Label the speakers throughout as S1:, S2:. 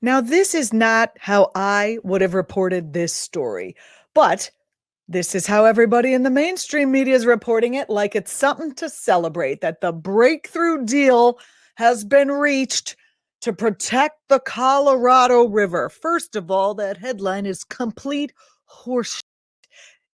S1: Now, this is not how I would have reported this story, but this is how everybody in the mainstream media is reporting it, like it's something to celebrate, that the breakthrough deal has been reached to protect the Colorado River. First of all, that headline is complete horseshit.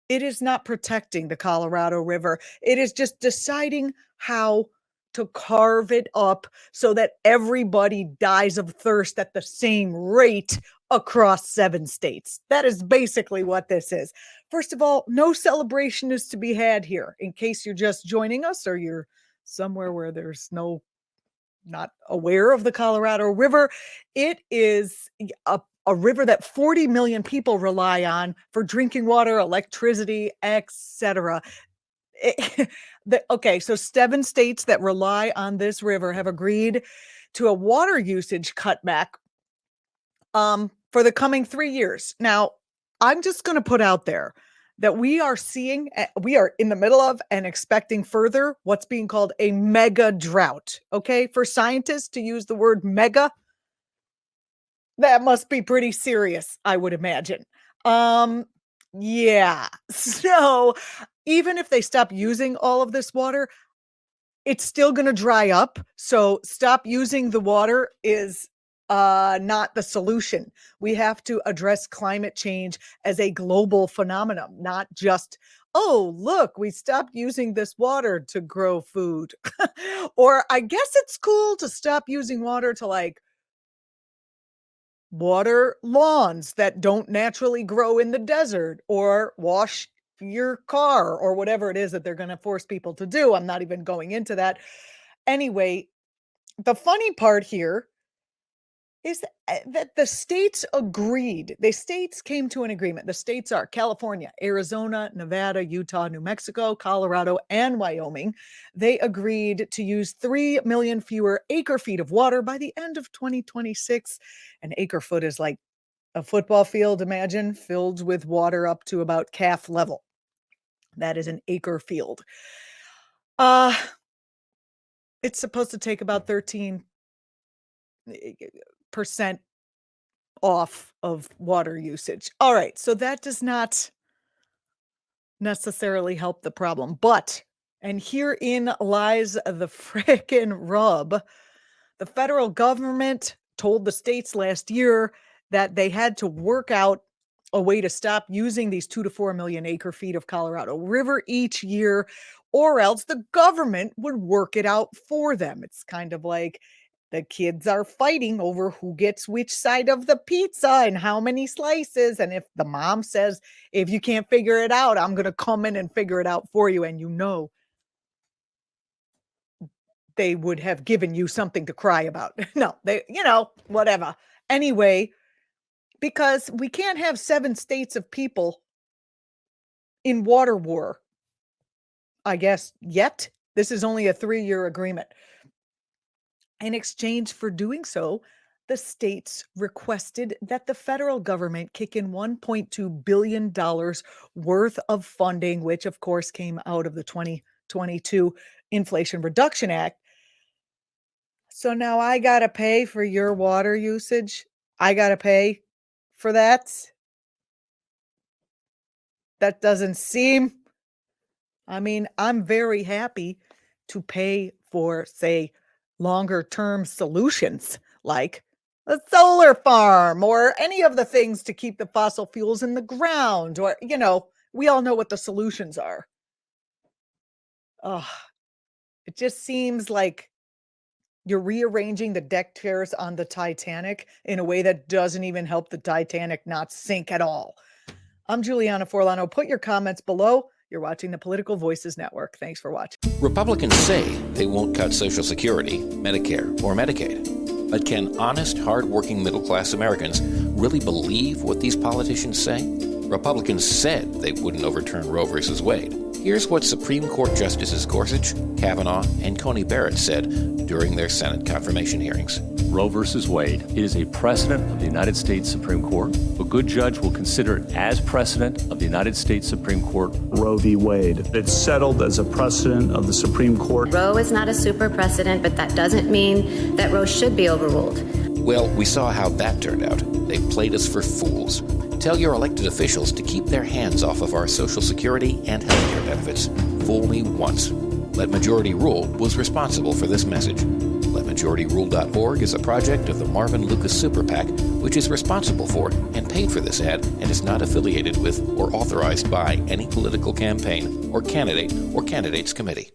S1: It is not protecting the Colorado River. It is just deciding how to carve it up so that everybody dies of thirst at the same rate across 7 states. That is basically what this is. First of all, no celebration is to be had here. In case you're just joining us or you're somewhere where there's not aware of the Colorado River, it is a river that 40 million people rely on for drinking water, electricity, etc. Okay, so 7 states that rely on this river have agreed to a water usage cutback for the coming 3 years. Now, I'm just going to put out there that we are in the middle of and expecting further what's being called a mega drought. Okay, for scientists to use the word mega, that must be pretty serious, I would imagine. Yeah. So even if they stop using all of this water, it's still going to dry up. So stop using the water is not the solution. We have to address climate change as a global phenomenon, not just, oh, look, we stopped using this water to grow food. Or I guess it's cool to stop using water to water lawns that don't naturally grow in the desert, or wash your car, or whatever it is that they're going to force people to do. I'm not even going into that. Anyway, the funny part here is that the states agreed. The states came to an agreement. The states are California, Arizona, Nevada, Utah, New Mexico, Colorado, and Wyoming. They agreed to use 3 million fewer acre feet of water by the end of 2026. An acre foot is like a football field, imagine, filled with water up to about calf level. That is an acre field. It's supposed to take about 13% off of water usage. All right, so that does not necessarily help the problem. But, and herein lies the frickin' rub, the federal government told the states last year that they had to work out a way to stop using these 2 to 4 million acre feet of Colorado River each year, or else the government would work it out for them. It's kind of like the kids are fighting over who gets which side of the pizza and how many slices. And if the mom says, if you can't figure it out, I'm going to come in and figure it out for you. And they would have given you something to cry about. No, whatever. Anyway, because we can't have 7 states of people in water war, I guess, yet. This is only a 3-year agreement. In exchange for doing so, the states requested that the federal government kick in $1.2 billion worth of funding, which of course came out of the 2022 Inflation Reduction Act. So now I got to pay for your water usage. I got to pay for that. That doesn't seem, I'm very happy to pay for, say, longer term solutions like a solar farm or any of the things to keep the fossil fuels in the ground, or, we all know what the solutions are. It just seems like you're rearranging the deck chairs on the Titanic in a way that doesn't even help the Titanic not sink at all. I'm Julianna Forlano. Put your comments below. You're watching the Political Voices Network. Thanks for watching.
S2: Republicans say they won't cut Social Security, Medicare, or Medicaid. But can honest, hard-working middle-class Americans really believe what these politicians say? Republicans said they wouldn't overturn Roe v. Wade. Here's what Supreme Court Justices Gorsuch, Kavanaugh, and Coney Barrett said during their Senate confirmation hearings.
S3: Roe v. Wade. It is a precedent of the United States Supreme Court. A good judge will consider it as precedent of the United States Supreme Court.
S4: Roe v. Wade. It's settled as a precedent of the Supreme Court.
S5: Roe is not a super precedent, but that doesn't mean that Roe should be overruled.
S2: Well, we saw how that turned out. They played us for fools. Tell your elected officials to keep their hands off of our Social Security and healthcare benefits. Fool me once. Let Majority Rule was responsible for this message. LetMajorityRule.org is a project of the Marvin Lucas Super PAC, which is responsible for and paid for this ad and is not affiliated with or authorized by any political campaign or candidate or candidates committee.